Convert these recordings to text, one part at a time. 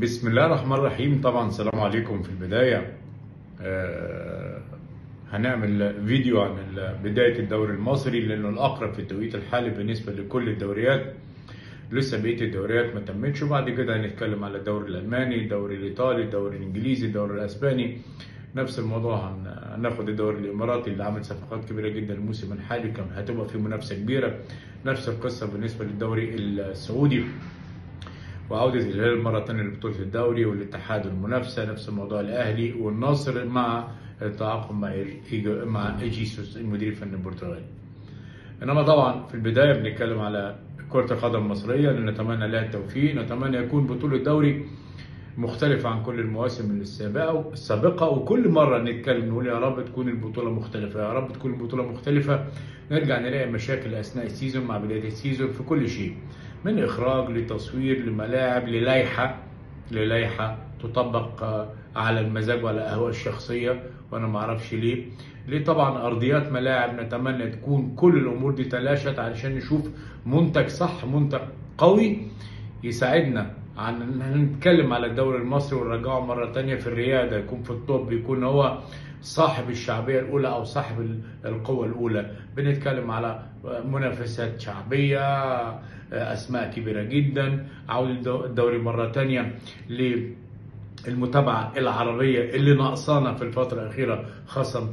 بسم الله الرحمن الرحيم. طبعا السلام عليكم. في البداية هنعمل فيديو عن بداية الدوري المصري لأنه الأقرب في التوقيت الحالي بالنسبة لكل الدوريات. لسه بقية الدوريات ما تمتش، وبعد كده هنتكلم على الدوري الألماني، الدوري الإيطالي، الدوري الإنجليزي، الدوري الأسباني. نفس الموضوع هناخد الدوري الإماراتي اللي عمل صفقات كبيرة جدا الموسم الحالي، كان هتبقى فيه منافسة كبيرة. نفس القصة بالنسبة للدوري السعودي وعودة الهلال مرة ثانية لبطولة الدوري والاتحاد والمنافسة. نفس الموضوع الأهلي والنصر مع التعاقد مع إيجيسوس المدير الفني البرتغالي. إنما طبعا في البداية بنتكلم على كرة القدم المصرية اللي نتمنى لها التوفيق. نتمنى يكون بطولة الدوري مختلفة عن كل المواسم السابقة، وكل مرة نتكلم نقول يا رب تكون البطولة مختلفة، يا رب تكون البطولة مختلفة. نرجع نلاقي مشاكل أثناء السيزون مع بداية السيزون في كل شيء، من إخراج لتصوير لملاعب للائحة تطبق على المزاج وعلى الأهواء الشخصية، وأنا ما أعرفش ليه طبعا أرضيات ملاعب. نتمنى تكون كل الأمور دي تلاشت علشان نشوف منتج صح، منتج قوي يساعدنا عن نتكلم على الدوري المصري ونرجعه مرة تانية في الريادة، يكون في الطب، يكون هو صاحب الشعبية الأولى أو صاحب القوة الأولى. بنتكلم على منافسات شعبية، أسماء كبيرة جدا، عودة الدوري مرة تانية للمتابعة العربية اللي ناقصانا في الفترة الأخيرة،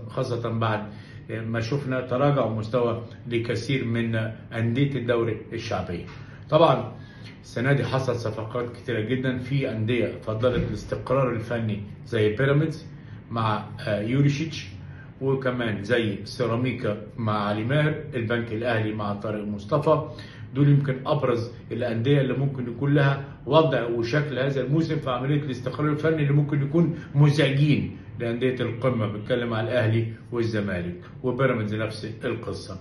خاصة بعد ما شفنا تراجع مستوى لكثير من أندية الدوري الشعبية. طبعا السنة دي حصل صفقات كتيرة جدا في أندية فضلت الاستقرار الفني زي بيراميدز مع يوريشيتش، وكمان زي سيراميكا مع علي ماهر، البنك الأهلي مع طارق مصطفى. دول يمكن أبرز الأندية اللي ممكن يكون لها وضع وشكل هذا الموسم في عملية الاستقرار الفني اللي ممكن يكون مزعجين لأندية القمة. بتكلم على الأهلي والزمالك، وبيراميدز نفس القصة.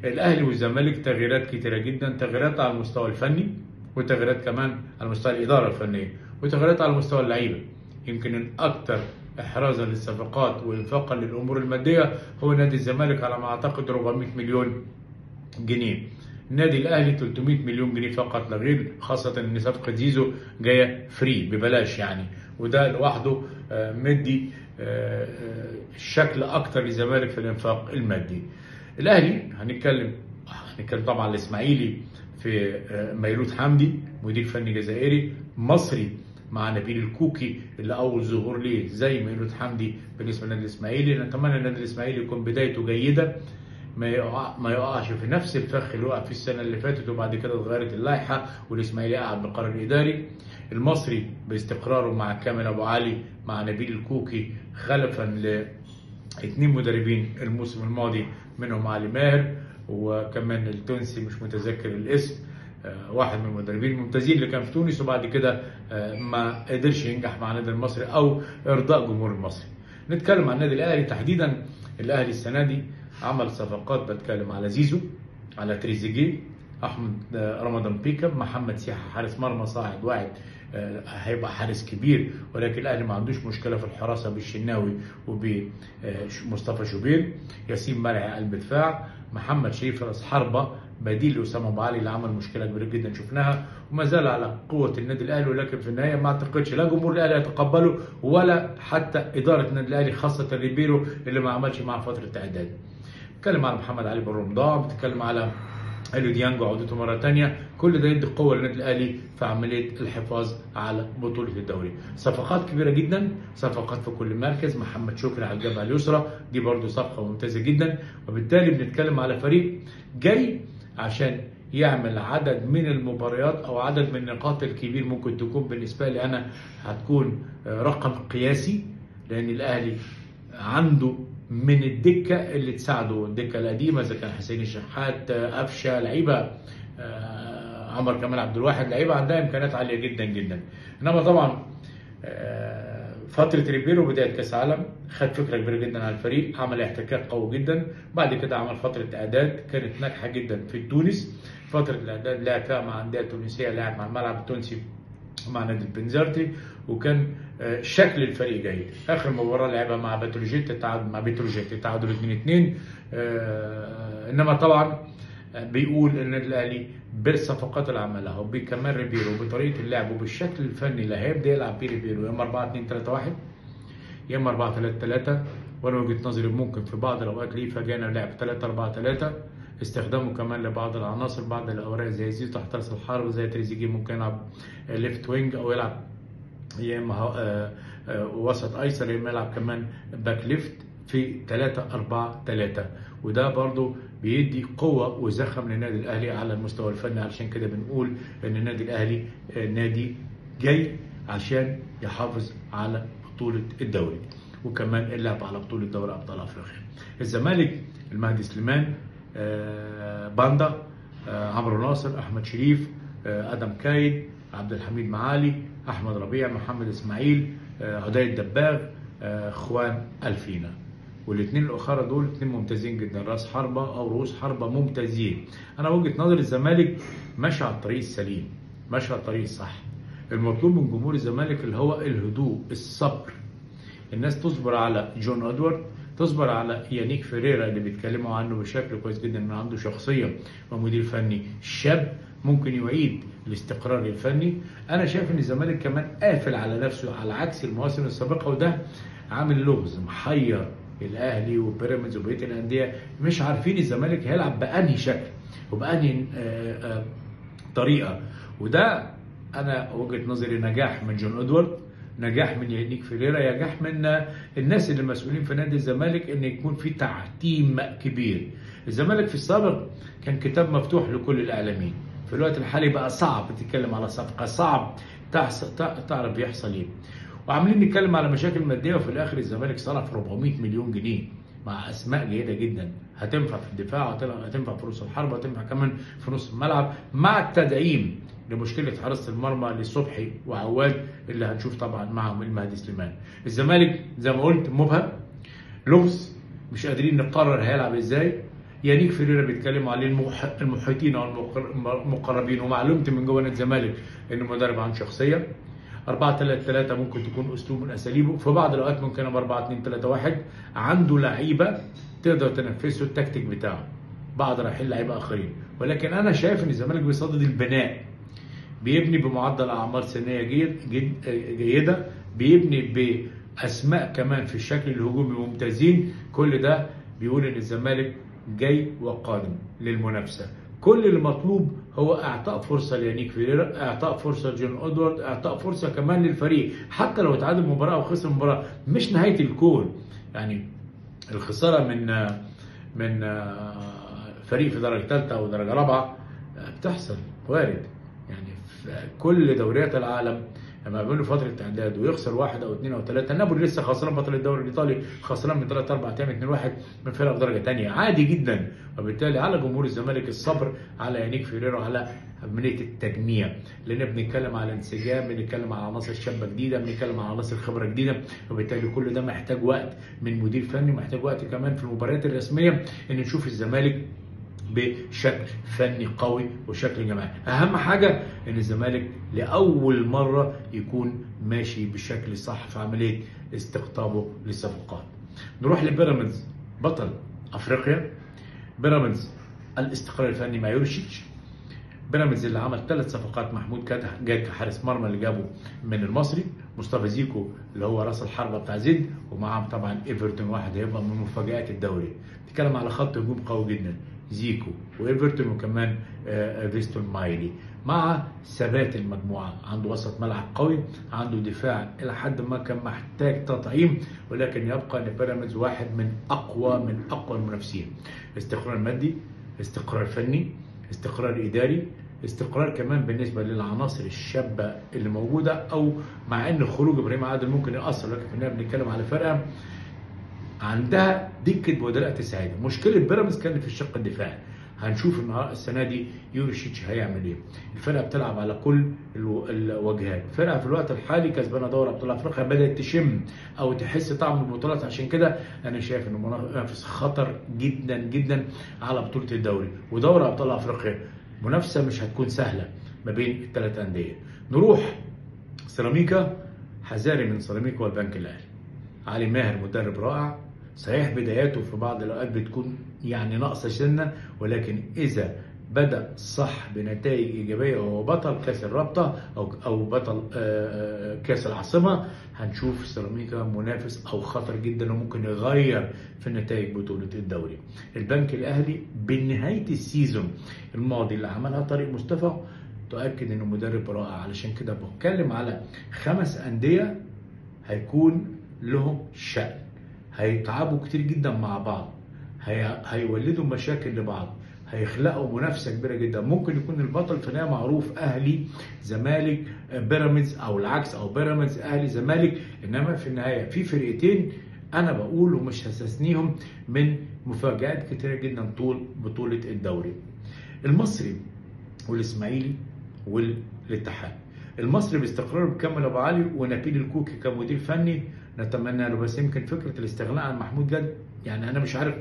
الأهلي والزمالك تغييرات كتيرة جدا، تغييرات على المستوى الفني، وتغييرات كمان على مستوى الإدارة الفنية، وتغييرات على مستوى اللعيبة. يمكن الأكثر إحرازا للصفقات وإنفاقا للأمور المادية هو نادي الزمالك على ما أعتقد 400 مليون جنيه. النادي الأهلي 300 مليون جنيه فقط لا غير، خاصة إن صفقة زيزو جاية فري ببلاش يعني، وده لوحده مدي شكل أكتر للزمالك في الإنفاق المادي. الأهلي هنتكلم طبعا الإسماعيلي في ميلود حمدي، مدير فني جزائري مصري مع نبيل الكوكي اللي اول ظهور ليه زي ميلود حمدي بالنسبه للنادي الاسماعيلي. نتمنى النادي الاسماعيلي يكون بدايته جيده، ما يقعش في نفس الفخ اللي وقع فيه السنه اللي فاتت وبعد كده اتغيرت اللائحه والاسماعيلي قعد بقرار اداري. المصري باستقراره مع كامل ابو علي مع نبيل الكوكي خلفا لاثنين مدربين الموسم الماضي منهم علي ماهر، وكمان التونسي مش متذكر الاسم، واحد من المدربين الممتازين اللي كان في تونس وبعد كده ما قدرش ينجح مع النادي المصري او ارضاء جمهور المصري. نتكلم عن النادي الاهلي تحديدا. الاهلي السنه دي عمل صفقات، بتكلم على زيزو، على تريزيجيه، احمد رمضان بيكا، محمد سيحه حارس مرمى صاعد واحد هيبقى حارس كبير، ولكن الاهلي ما عندوش مشكله في الحراسه بالشناوي وبمصطفى شوبير، ياسين مرعي قلب دفاع، محمد شريف راس حربه بديل لاسامه ابو علي اللي عمل مشكله كبيره جدا شفناها وما زال على قوه النادي الاهلي، ولكن في النهايه ما اعتقدش لا جمهور الاهلي يتقبله ولا حتى اداره النادي الاهلي، خاصه ريبيرو اللي ما عملش معاه فتره اعداد. بتتكلم على محمد علي بن رمضان، بتتكلم على اليو ديانج وعودته مره ثانيه، كل ده يدي قوه للنادي الاهلي في عمليه الحفاظ على بطوله الدوري. صفقات كبيره جدا، صفقات في كل مركز. محمد شكري على الجبهه اليسرى دي برده صفقه ممتازه جدا، وبالتالي بنتكلم على فريق جاي عشان يعمل عدد من المباريات او عدد من النقاط الكبير ممكن تكون بالنسبه لي انا هتكون رقم قياسي، لان الاهلي عنده من الدكه اللي تساعده، الدكه القديمه اذا كان حسين الشحات، قفشه، لعيبه عمر كمال عبد الواحد، لعيبه عندها امكانيات عاليه جدا جدا. انما طبعا فتره ريبيرو بدايه كاس عالم خد فكره كبيره جدا على الفريق، عمل احتكاك قوي جدا، بعد كده عمل فتره اعداد كانت ناجحه جدا في تونس. فتره الاعداد لعب فيها مع انديه تونسيه، لعب مع الملعب التونسي مع نادي البنزرتي، وكان شكل الفريق جيد. اخر مباراه لعبها مع بتروجيت تعادل 2-2. انما طبعا بيقول ان النادي الاهلي بالصفقات اللي عملها وبكمال ريبيرو وبطريقه اللعب وبالشكل الفني اللي هيبدا يلعب بيه ريبيرو، يا اما 4-2-3-1 يا اما 4-3-3. وانا وجهه نظري ممكن في بعض الاوقات ليه فاجئنا لعب 3-4-3، استخدامه كمان لبعض العناصر بعض الاوراق زي زيزو تحت راس الحرب، زي تريزيجيه ممكن يلعب ليفت وينج او يلعب يا اما وسط ايسر، يا اما يلعب كمان باك ليفت في 3-4-3. وده برضو بيدي قوه وزخم للنادي الاهلي على المستوى الفني. علشان كده بنقول ان النادي الاهلي نادي جاي عشان يحافظ على بطوله الدوري وكمان اللعب على بطوله دوري ابطال افريقيا. الزمالك المهدي سليمان، باندا، عمرو ناصر، احمد شريف، ادم كايد، عبد الحميد معالي، احمد ربيع، محمد اسماعيل، عدي الدباغ، خوان الفينا. والاثنين الاخرى دول اثنين ممتازين جدا، راس حربه او رؤوس حربه ممتازين. انا وجهه نظري الزمالك ماشي على الطريق السليم، ماشي على الطريق الصح. المطلوب من جمهور الزمالك اللي هو الهدوء، الصبر. الناس تصبر على جون ادوارد، تصبر على يانيك فيريرا اللي بيتكلموا عنه بشكل كويس جدا انه عنده شخصيه ومدير فني شاب ممكن يعيد الاستقرار الفني. انا شايف ان الزمالك كمان قافل على نفسه على عكس المواسم السابقه، وده عامل لغز محير الاهلي وبيراميدز وبقيه الانديه، مش عارفين الزمالك هيلعب بانهي شكل وبانهي طريقه. وده انا وجهه نظري نجاح من جون ادوارد، نجاح من يانيك فيريرا، نجاح من الناس اللي مسؤولين في نادي الزمالك ان يكون في تعتيم كبير. الزمالك في السابق كان كتاب مفتوح لكل الاعلاميين، في الوقت الحالي بقى صعب تتكلم على صفقه، صعب تعرف يحصل ايه. وعاملين نتكلم على مشاكل ماديه، وفي الاخر الزمالك صرف 400 مليون جنيه مع اسماء جيده جدا هتنفع في الدفاع، هتنفع في رؤوس الحرب، هتنفع كمان في نص الملعب، مع التدعيم لمشكله حراسه المرمى لصبحي وعواد اللي هنشوف طبعا معهم المهدي سليمان. الزمالك زي ما قلت مبهم، لغز، مش قادرين نقرر هيلعب ازاي. يانيك فيريرا بيتكلموا عليه المحيطين او المقربين، ومعلومتي من جوه نادي الزمالك انه مدرب عنده شخصيه. 4-3-3 ممكن تكون اسلوب من اساليبه، في بعض الاوقات ممكن 4-2-3-1. عنده لعيبه تقدر تنفذه التكتيك بتاعه، بعض رايحين لعيبه اخرين. ولكن انا شايف ان الزمالك بيصدد البناء، بيبني بمعدل اعمار سنيه جيده، بيبني باسماء كمان في الشكل الهجومي ممتازين. كل ده بيقول ان الزمالك جاي وقادم للمنافسه. كل المطلوب هو اعطاء فرصه ليانيك فيريرا، اعطاء فرصه لجون ادوارد، اعطاء فرصه كمان للفريق. حتى لو اتعادل مباراه او خسر مباراه مش نهايه الكون. يعني الخساره من فريق في درجه ثالثه او درجه رابعه بتحصل، وارد. يعني في كل دوريات العالم لما بيعملوا فتره اعداد ويخسر 1 أو 2 أو 3، نابولي لسه خسران بطل الدوري الايطالي، خسران من 3-4 ايام 2-1 من فرقه في درجه ثانيه، عادي جدا. وبالتالي على جمهور الزمالك الصبر على يانيك فيريرا وعلى عمليه التجميع، لان بنتكلم على انسجام، بنتكلم على عناصر شابه جديده، بنتكلم على عناصر خبره جديده. وبالتالي كل ده محتاج وقت من مدير فني، محتاج وقت كمان في المباريات الرسميه ان نشوف الزمالك بشكل فني قوي وشكل جماعي. اهم حاجه ان الزمالك لاول مره يكون ماشي بالشكل الصح في عمليه استقطابه للصفقات. نروح لبيراميدز بطل افريقيا. بيراميدز الاستقرار الفني مع يورشيتش. بيراميدز اللي عمل 3 صفقات، محمود جاد كحارس مرمى اللي جابه من المصري، مصطفى زيكو اللي هو راس الحربه بتاع زد، ومعاهم طبعا ايفرتون واحد هيبقى من مفاجآت الدوري. بتتكلم على خط هجوم قوي جدا، زيكو وايفرتون وكمان فيستون مايلي، مع ثبات المجموعه. عنده وسط ملعب قوي، عنده دفاع الى حد ما كان محتاج تطعيم، ولكن يبقى ان بيراميدز واحد من اقوى المنافسين. استقرار مادي، استقرار فني، استقرار اداري، استقرار كمان بالنسبه للعناصر الشابه اللي موجوده. او مع ان خروج ابراهيم عادل ممكن ياثر، لكن في النهايه بنتكلم على فرقه عندها دكه بدلاء تساعدها. مشكله بيراميدز كانت في الشق الدفاعي. هنشوف السنه دي يورشيتش هيعمل ايه. الفرقه بتلعب على كل الوجهات، الفرقه في الوقت الحالي كسبانه دوري ابطال افريقيا، بدات تشم او تحس طعم البطولات. عشان كده انا شايف ان المنافس خطر جدا جدا على بطوله الدوري ودوري ابطال افريقيا. منافسه مش هتكون سهله ما بين ال3 انديه. نروح سيراميكا. حذاري من سيراميكا والبنك الاهلي. علي ماهر مدرب رائع، صحيح بداياته في بعض الاوقات بتكون يعني ناقصه سنه، ولكن اذا بدأ صح بنتائج إيجابية وهو بطل كأس الرابطة أو بطل كأس العاصمة، هنشوف سيراميكا منافس أو خطر جدا وممكن يغير في نتائج بطولة الدوري. البنك الأهلي بنهاية السيزون الماضي اللي عملها طارق مصطفى تؤكد إنه مدرب رائع، علشان كده بتكلم على 5 أندية هيكون لهم شأن، هيتعبوا كتير جدا مع بعض، هيولدوا مشاكل لبعض، هيخلقوا منافسه كبيره جدا. ممكن يكون البطل في النهايه معروف اهلي زمالك بيراميدز او العكس، او بيراميدز اهلي زمالك، انما في النهايه في فرقتين انا بقول ومش هستثنيهم من مفاجآت كتيره جدا طول بطوله الدوري: المصري والاسماعيلي والاتحاد. المصري باستقراره بكامل ابو علي ونبيل الكوكي كمدير فني نتمنى له، بس يمكن فكره الاستغناء عن محمود جد، يعني انا مش عارف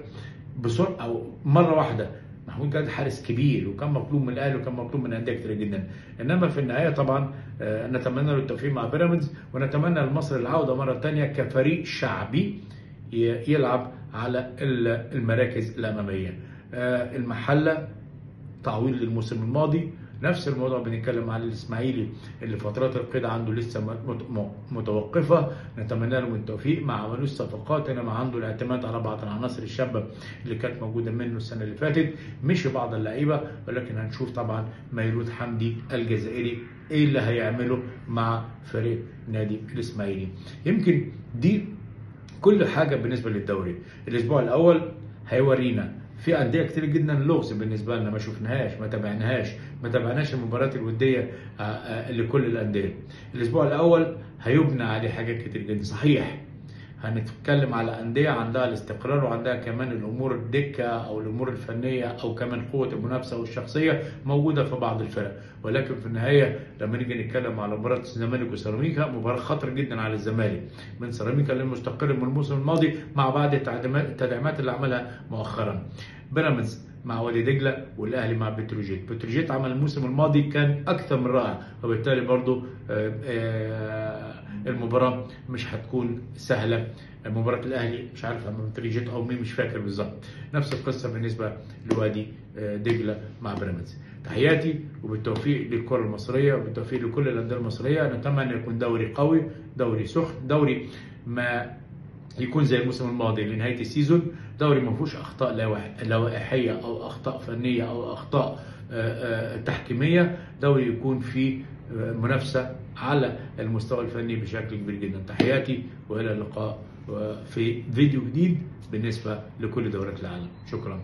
بسرعه او مره واحده. محمود جد حارس كبير وكان مطلوب من الاهلي وكان مطلوب من انديه كتير جدا، انما في النهايه طبعا نتمنى له التوفيق مع بيراميدز، ونتمنى للمصري العوده مره ثانيه كفريق شعبي يلعب على المراكز الاماميه. المحله تعويض للموسم الماضي، نفس الموضوع بنتكلم عن الاسماعيلي اللي فترات القيد عنده لسه متوقفه، نتمنى له التوفيق. ما عملوش صفقات انما عنده الاعتماد على بعض العناصر الشابه اللي كانت موجوده منه السنه اللي فاتت، مش بعض اللعيبه، ولكن هنشوف طبعا ميلود حمدي الجزائري ايه اللي هيعمله مع فريق نادي الاسماعيلي. يمكن دي كل حاجه بالنسبه للدوري. الاسبوع الاول هيورينا في انديه كتير جدا لغز بالنسبه لنا، ما شفناهاش، ما تابعناش المباريات الوديه لكل الانديه. الاسبوع الاول هيبنى عليه حاجات كتير جدا. صحيح هنتكلم على انديه عندها الاستقرار وعندها كمان الامور الدكه او الامور الفنيه او كمان قوه المنافسه والشخصيه موجوده في بعض الفرق، ولكن في النهايه لما نيجي نتكلم على مباراه الزمالك وسيراميكا، مباراه خطر جدا على الزمالك من سيراميكا للمستقر من الموسم الماضي مع بعض التدعيمات اللي عملها مؤخرا. بيراميدز مع وادي دجله والاهلي مع بتروجيت عمل الموسم الماضي كان اكثر من رائع، وبالتالي برضو المباراه مش هتكون سهله. مباراه الاهلي مش عارف امام بتروجيت او مين مش فاكر بالظبط، نفس القصه بالنسبه لوادي دجله مع بيراميدز. تحياتي وبالتوفيق للكره المصريه وبالتوفيق لكل الانديه المصريه. نتمنى يكون دوري قوي، دوري سخن، دوري ما يكون زي الموسم الماضي لنهايه السيزون، دوري ما فيهوش اخطاء لوائحيه او اخطاء فنيه او اخطاء تحكيميه، دوري يكون فيه منافسه على المستوى الفني بشكل كبير جدا. تحياتي والى اللقاء في فيديو جديد بالنسبه لكل دوريات العالم. شكرا.